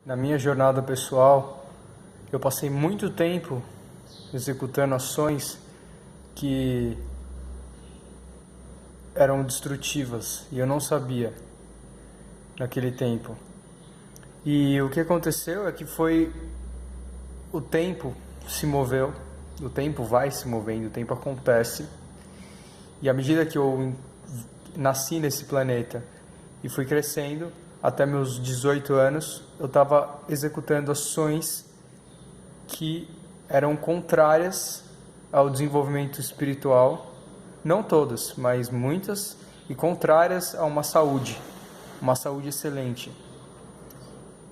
Na minha jornada pessoal, eu passei muito tempo executando ações que eram destrutivas e eu não sabia naquele tempo. E o que aconteceu é que o tempo se moveu, o tempo vai se movendo, o tempo acontece. E à medida que eu nasci nesse planeta e fui crescendo, até meus 18 anos, eu estava executando ações que eram contrárias ao desenvolvimento espiritual, não todas, mas muitas, e contrárias a uma saúde excelente.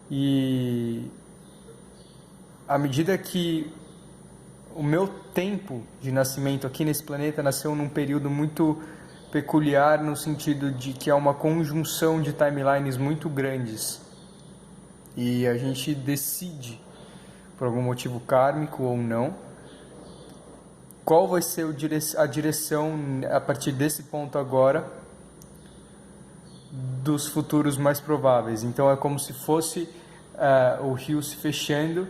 E à medida que o meu tempo de nascimento aqui nesse planeta nasceu num período muito peculiar, no sentido de que é uma conjunção de timelines muito grandes. E a gente decide, por algum motivo kármico ou não, qual vai ser a direção, a partir desse ponto agora, dos futuros mais prováveis. Então é como se fosse o rio se fechando,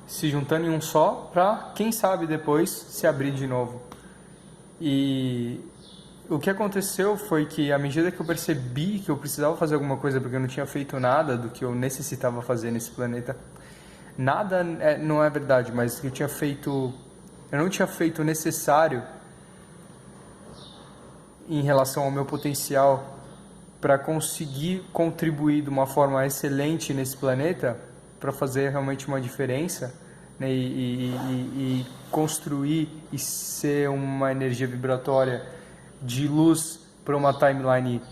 se juntando em um só, para, quem sabe, depois se abrir de novo. E o que aconteceu foi que, à medida que eu percebi que eu precisava fazer alguma coisa, porque eu não tinha feito nada do que eu necessitava fazer nesse planeta, nada não é verdade, mas que eu não tinha feito o necessário em relação ao meu potencial para conseguir contribuir de uma forma excelente nesse planeta, para fazer realmente uma diferença, né, e construir e ser uma energia vibratória de luz para uma timeline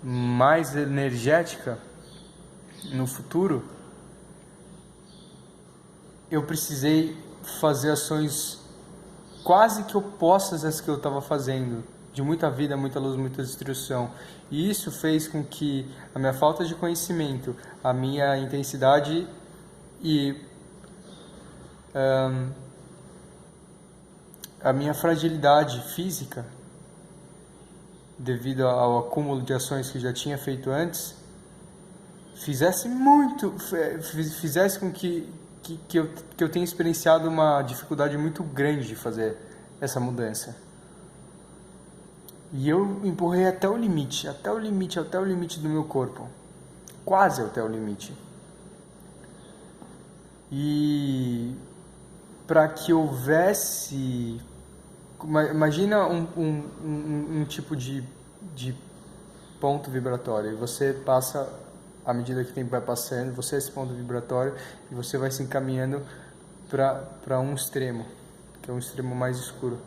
mais energética no futuro. Eu precisei fazer ações quase que opostas às que eu estava fazendo, de muita vida, muita luz, muita destruição. E isso fez com que a minha falta de conhecimento, a minha intensidade e a minha fragilidade física, devido ao acúmulo de ações que eu já tinha feito antes, fizesse com que eu tenha experienciado uma dificuldade muito grande de fazer essa mudança. E eu empurrei até o limite do meu corpo. Quase até o limite. E para que houvesse... Imagina um tipo de ponto vibratório. E você passa, à medida que o tempo vai passando, você é esse ponto vibratório e você vai se encaminhando para um extremo, que é um extremo mais escuro.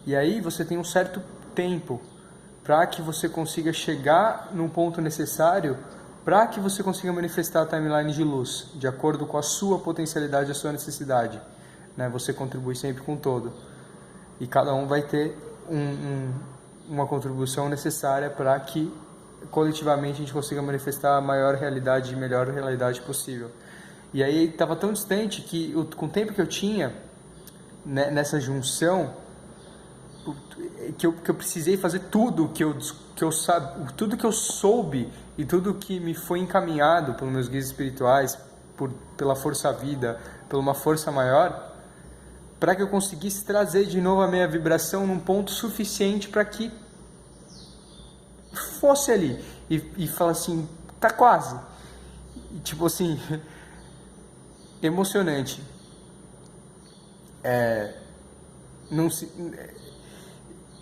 E aí você tem um certo tempo para que você consiga chegar num ponto necessário para que você consiga manifestar a timeline de luz, de acordo com a sua potencialidade, a sua necessidade. Né? Você contribui sempre com o todo. E cada um vai ter uma contribuição necessária para que coletivamente a gente consiga manifestar a maior realidade e melhor realidade possível. E aí estava tão distante que com o tempo que eu tinha, né, nessa junção, que eu precisei fazer tudo tudo que eu soube e tudo que me foi encaminhado pelos meus guias espirituais, pela força vida, por uma força maior, para que eu conseguisse trazer de novo a minha vibração num ponto suficiente para que fosse ali e falar assim, tá quase, e, tipo assim, emocionante.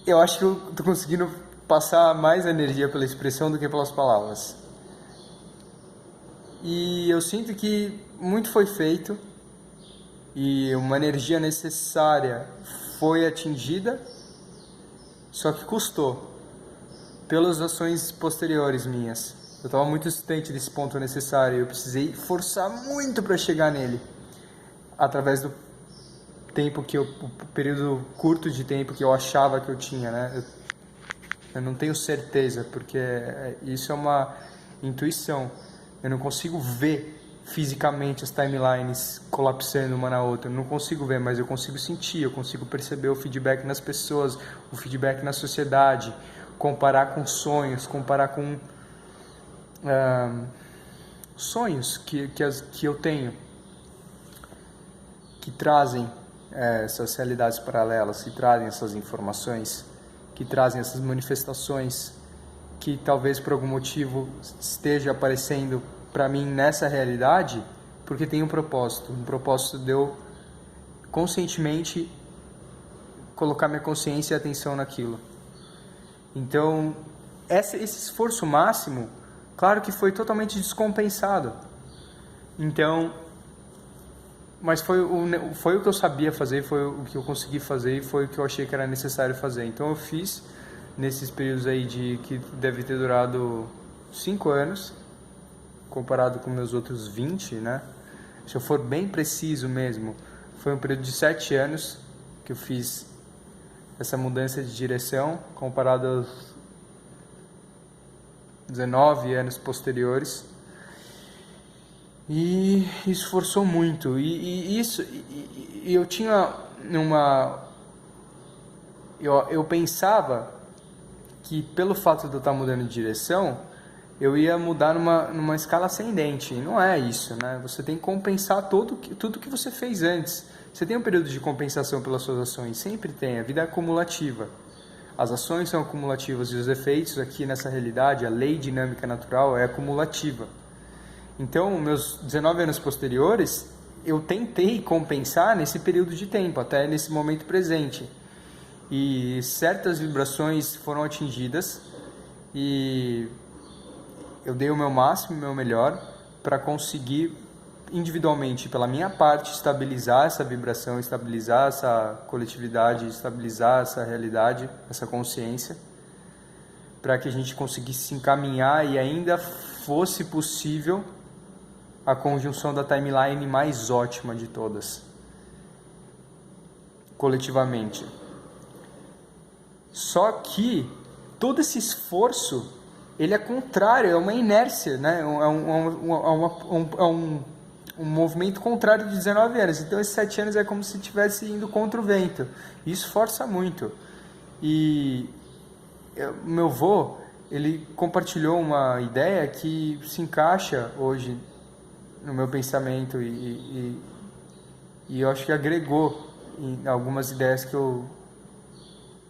Eu acho que eu tô conseguindo passar mais energia pela expressão do que pelas palavras. E eu sinto que muito foi feito e uma energia necessária foi atingida, só que custou pelas ações posteriores minhas. Eu estava muito distante desse ponto necessário, eu precisei forçar muito para chegar nele, através do tempo o período curto de tempo que eu achava que eu tinha, né? Eu não tenho certeza, porque isso é uma intuição. Eu não consigo ver fisicamente as timelines colapsando uma na outra. Eu não consigo ver, mas eu consigo sentir, eu consigo perceber o feedback nas pessoas, o feedback na sociedade, comparar com sonhos, comparar com sonhos que eu tenho, que trazem essas realidades paralelas, que trazem essas informações, que trazem essas manifestações, que talvez por algum motivo esteja aparecendo para mim nessa realidade, porque tem um propósito de eu conscientemente colocar minha consciência e atenção naquilo. Então, esse esforço máximo, claro que foi totalmente descompensado. Então, mas foi o que eu sabia fazer, foi o que eu consegui fazer e foi o que eu achei que era necessário fazer. Então eu fiz nesses períodos aí que deve ter durado 5 anos, comparado com meus outros 20, né? Se eu for bem preciso mesmo, foi um período de 7 anos que eu fiz essa mudança de direção, comparado aos 19 anos posteriores. E isso forçou muito. E eu tinha eu pensava que pelo fato de eu estar mudando de direção, eu ia mudar numa escala ascendente. E não é isso, né? Você tem que compensar tudo que você fez antes. Você tem um período de compensação pelas suas ações, sempre tem. A vida é acumulativa. As ações são acumulativas e os efeitos aqui nessa realidade, a lei dinâmica natural é acumulativa. Então, meus 19 anos posteriores, eu tentei compensar nesse período de tempo, até nesse momento presente. E certas vibrações foram atingidas e eu dei o meu máximo, o meu melhor, para conseguir individualmente, pela minha parte, estabilizar essa vibração, estabilizar essa coletividade, estabilizar essa realidade, essa consciência, para que a gente conseguisse se encaminhar e ainda fosse possível a conjunção da timeline mais ótima de todas, coletivamente. Só que todo esse esforço, ele é contrário, é uma inércia, né? É um movimento contrário de 19 anos. Então esses 7 anos é como se estivesse indo contra o vento. Isso força muito. E meu avô, ele compartilhou uma ideia que se encaixa hoje no meu pensamento e eu acho que agregou em algumas ideias que eu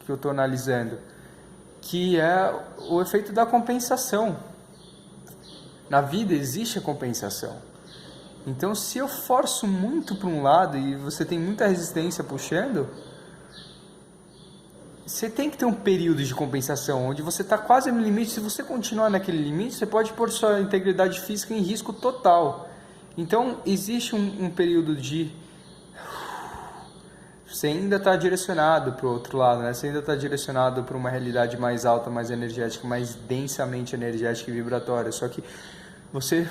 estou analisando, que é o efeito da compensação. Na vida existe a compensação. Então, se eu forço muito para um lado e você tem muita resistência puxando, você tem que ter um período de compensação, onde você está quase no limite. Se você continuar naquele limite, você pode pôr sua integridade física em risco total. Então, existe um período de... Você ainda está direcionado para o outro lado, né? Você ainda está direcionado para uma realidade mais alta, mais energética, mais densamente energética e vibratória. Só que você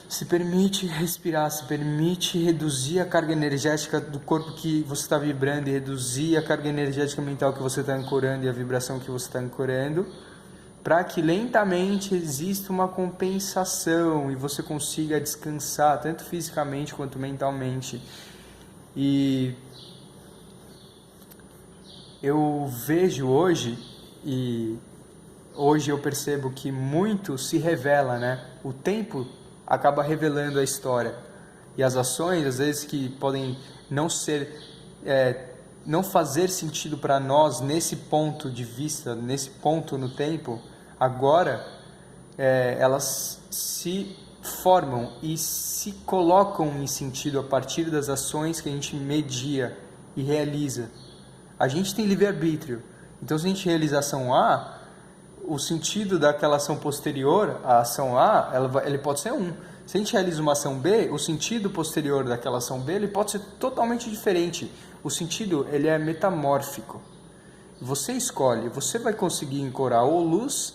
se permite respirar, se permite reduzir a carga energética do corpo que você está vibrando e reduzir a carga energética mental que você está ancorando e a vibração que você está ancorando, para que lentamente exista uma compensação e você consiga descansar, tanto fisicamente quanto mentalmente. E eu vejo hoje, e hoje eu percebo que muito se revela, né? O tempo acaba revelando a história. E as ações, às vezes, que podem não ser... não fazer sentido para nós nesse ponto de vista, nesse ponto no tempo, agora elas se formam e se colocam em sentido a partir das ações que a gente media e realiza. A gente tem livre-arbítrio, então se a gente realizar ação A, o sentido daquela ação posterior à ação A, ele pode ser um. Se a gente realiza uma ação B, o sentido posterior daquela ação B, ele pode ser totalmente diferente. O sentido, ele é metamórfico. Você escolhe, você vai conseguir ancorar ou luz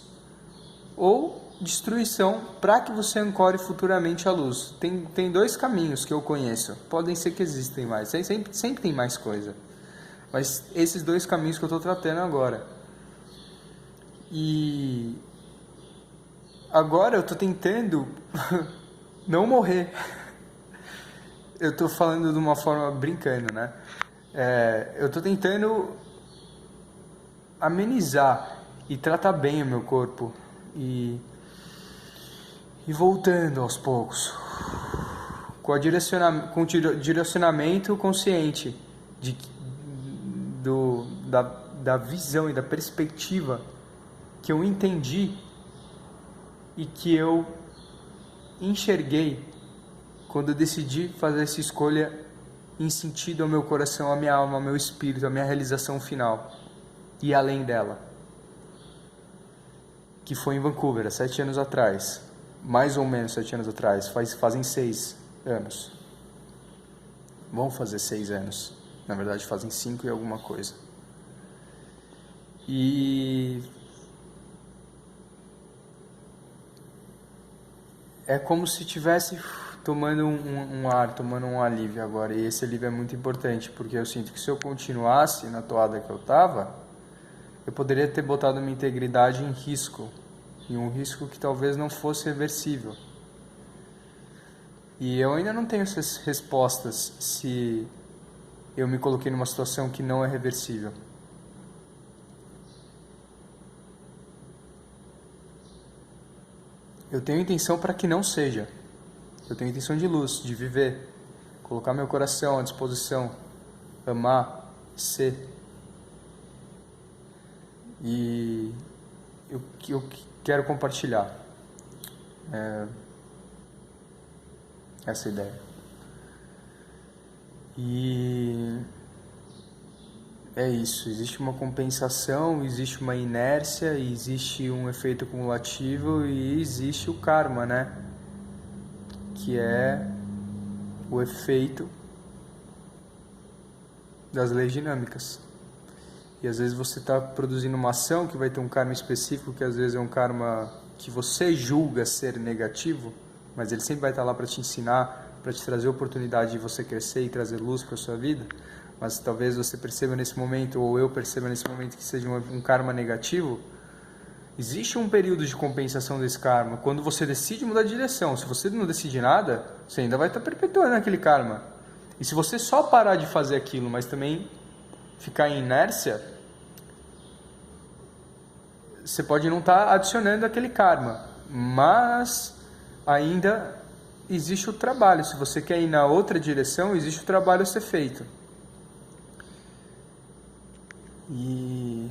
ou destruição para que você ancore futuramente a luz. Tem 2 caminhos que eu conheço. Podem ser que existem mais. Sempre tem mais coisa. Mas esses 2 caminhos que eu estou tratando agora. E agora eu estou tentando não morrer. Eu estou falando de uma forma brincando, né? Eu estou tentando amenizar e tratar bem o meu corpo. E E voltando aos poucos, com o direcionamento consciente da visão e da perspectiva que eu entendi e que eu enxerguei quando eu decidi fazer essa escolha em sentido ao meu coração, à minha alma, ao meu espírito, à minha realização final e além dela, que foi em Vancouver há 7 anos atrás, mais ou menos 7 anos atrás, fazem 6 anos, vão fazer 6 anos, na verdade fazem 5 e alguma coisa. E é como se tivesse tomando um ar, tomando um alívio agora. E esse alívio é muito importante, porque eu sinto que se eu continuasse na toada que eu estava, eu poderia ter botado minha integridade em risco. E um risco que talvez não fosse reversível. E eu ainda não tenho essas respostas se eu me coloquei numa situação que não é reversível. Eu tenho intenção para que não seja. Eu tenho intenção de luz, de viver, colocar meu coração à disposição, amar, ser. E eu quero compartilhar essa ideia. E é isso, existe uma compensação, existe uma inércia, existe um efeito cumulativo e existe o karma, né? Que é o efeito das leis dinâmicas. E às vezes você está produzindo uma ação que vai ter um karma específico, que às vezes é um karma que você julga ser negativo, mas ele sempre vai estar lá para te ensinar, para te trazer a oportunidade de você crescer e trazer luz para a sua vida. Mas talvez você perceba nesse momento, ou eu perceba nesse momento, que seja um karma negativo. Existe um período de compensação desse karma. Quando você decide mudar de direção, se você não decide nada, você ainda vai estar perpetuando aquele karma. E se você só parar de fazer aquilo, mas também ficar em inércia, você pode não estar adicionando aquele karma. Mas ainda existe o trabalho. Se você quer ir na outra direção, existe o trabalho a ser feito. E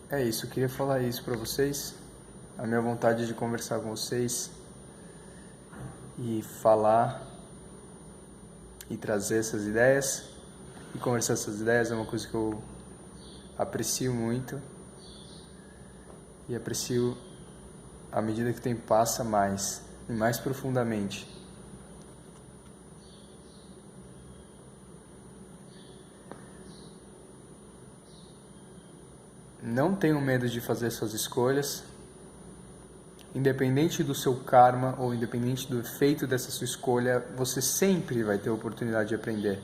é isso, eu queria falar isso para vocês, a minha vontade de conversar com vocês e falar e trazer essas ideias e conversar essas ideias é uma coisa que eu aprecio muito e aprecio à medida que o tempo passa mais e mais profundamente. Não tenham medo de fazer suas escolhas, independente do seu karma ou independente do efeito dessa sua escolha, você sempre vai ter a oportunidade de aprender.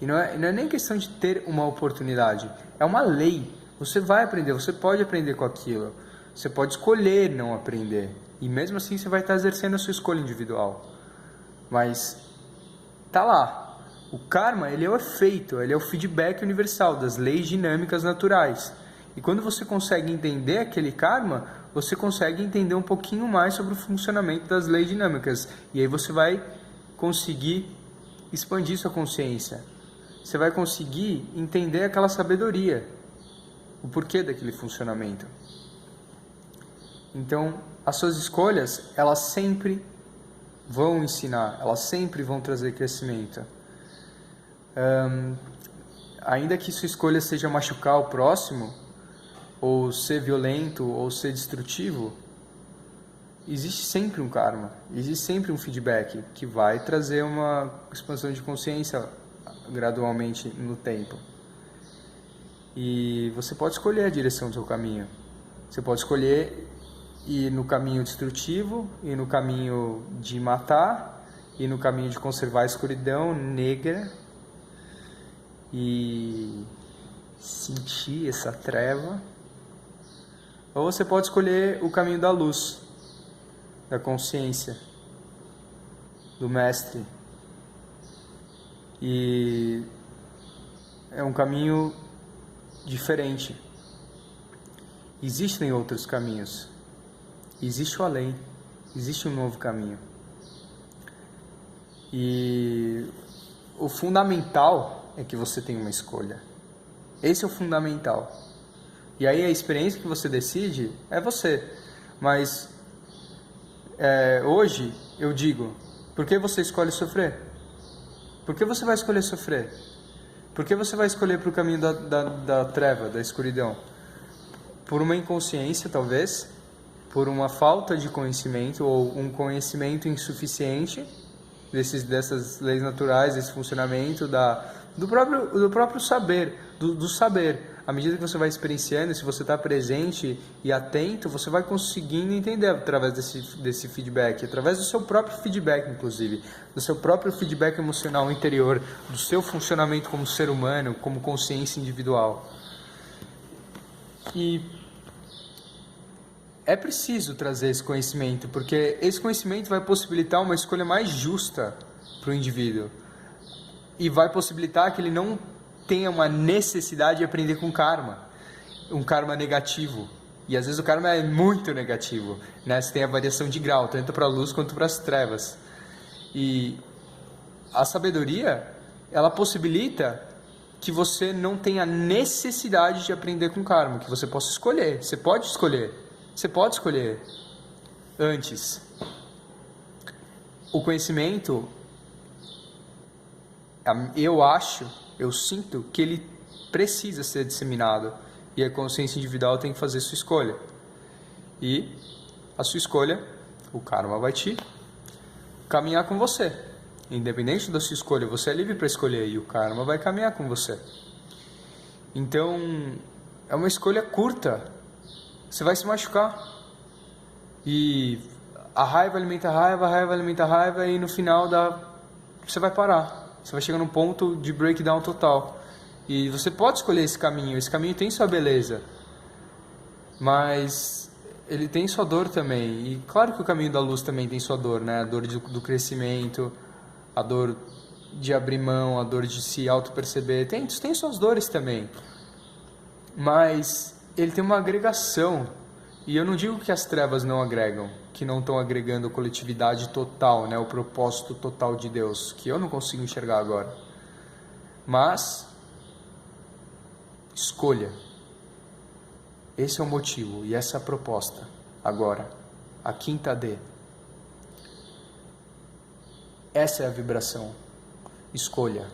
E não é nem questão de ter uma oportunidade, é uma lei. Você vai aprender, você pode aprender com aquilo, você pode escolher não aprender, e mesmo assim você vai estar exercendo a sua escolha individual. Mas tá lá, o karma ele é o efeito, ele é o feedback universal das leis dinâmicas naturais. E quando você consegue entender aquele karma, você consegue entender um pouquinho mais sobre o funcionamento das leis dinâmicas. E aí você vai conseguir expandir sua consciência. Você vai conseguir entender aquela sabedoria, o porquê daquele funcionamento. Então, as suas escolhas, elas sempre vão ensinar, elas sempre vão trazer crescimento. Ainda que sua escolha seja machucar o próximo, ou ser violento, ou ser destrutivo, existe sempre um karma, existe sempre um feedback que vai trazer uma expansão de consciência gradualmente no tempo. E você pode escolher a direção do seu caminho. Você pode escolher ir no caminho destrutivo, ir no caminho de matar, ir no caminho de conservar a escuridão negra e sentir essa treva. Ou você pode escolher o caminho da luz, da consciência, do mestre. E é um caminho diferente. Existem outros caminhos. Existe o além. Existe um novo caminho. E o fundamental é que você tem uma escolha. Esse é o fundamental. E aí a experiência que você decide é você. Mas hoje eu digo, por que você escolhe sofrer? Por que você vai escolher sofrer? Por que você vai escolher para o caminho da treva, da escuridão? Por uma inconsciência, talvez, por uma falta de conhecimento ou um conhecimento insuficiente dessas leis naturais, desse funcionamento do próprio saber, do saber. À medida que você vai experienciando, se você está presente e atento, você vai conseguindo entender através desse feedback, através do seu próprio feedback, inclusive, do seu próprio feedback emocional interior, do seu funcionamento como ser humano, como consciência individual. E é preciso trazer esse conhecimento, porque esse conhecimento vai possibilitar uma escolha mais justa para o indivíduo e vai possibilitar que ele não tenha uma necessidade de aprender com karma, um karma negativo. E às vezes o karma é muito negativo, né? Você tem a variação de grau, tanto para a luz quanto para as trevas. E a sabedoria, ela possibilita que você não tenha necessidade de aprender com karma, que você possa escolher. Você pode escolher antes. O conhecimento, eu sinto que ele precisa ser disseminado. E a consciência individual tem que fazer sua escolha. E a sua escolha, o karma vai te caminhar com você. Independente da sua escolha, você é livre para escolher e o karma vai caminhar com você. Então, é uma escolha curta. Você vai se machucar. E a raiva alimenta a raiva alimenta a raiva e no final você vai parar. Você vai chegar num ponto de breakdown total. E você pode escolher esse caminho tem sua beleza. Mas ele tem sua dor também. E claro que o caminho da luz também tem sua dor, né? A dor do crescimento, a dor de abrir mão, a dor de se auto-perceber. Tem suas dores também. Mas ele tem uma agregação. E eu não digo que as trevas não agregam, que não estão agregando a coletividade total, né? O propósito total de Deus, que eu não consigo enxergar agora. Mas escolha. Esse é o motivo e essa é a proposta. Agora, a quinta D. Essa é a vibração. Escolha.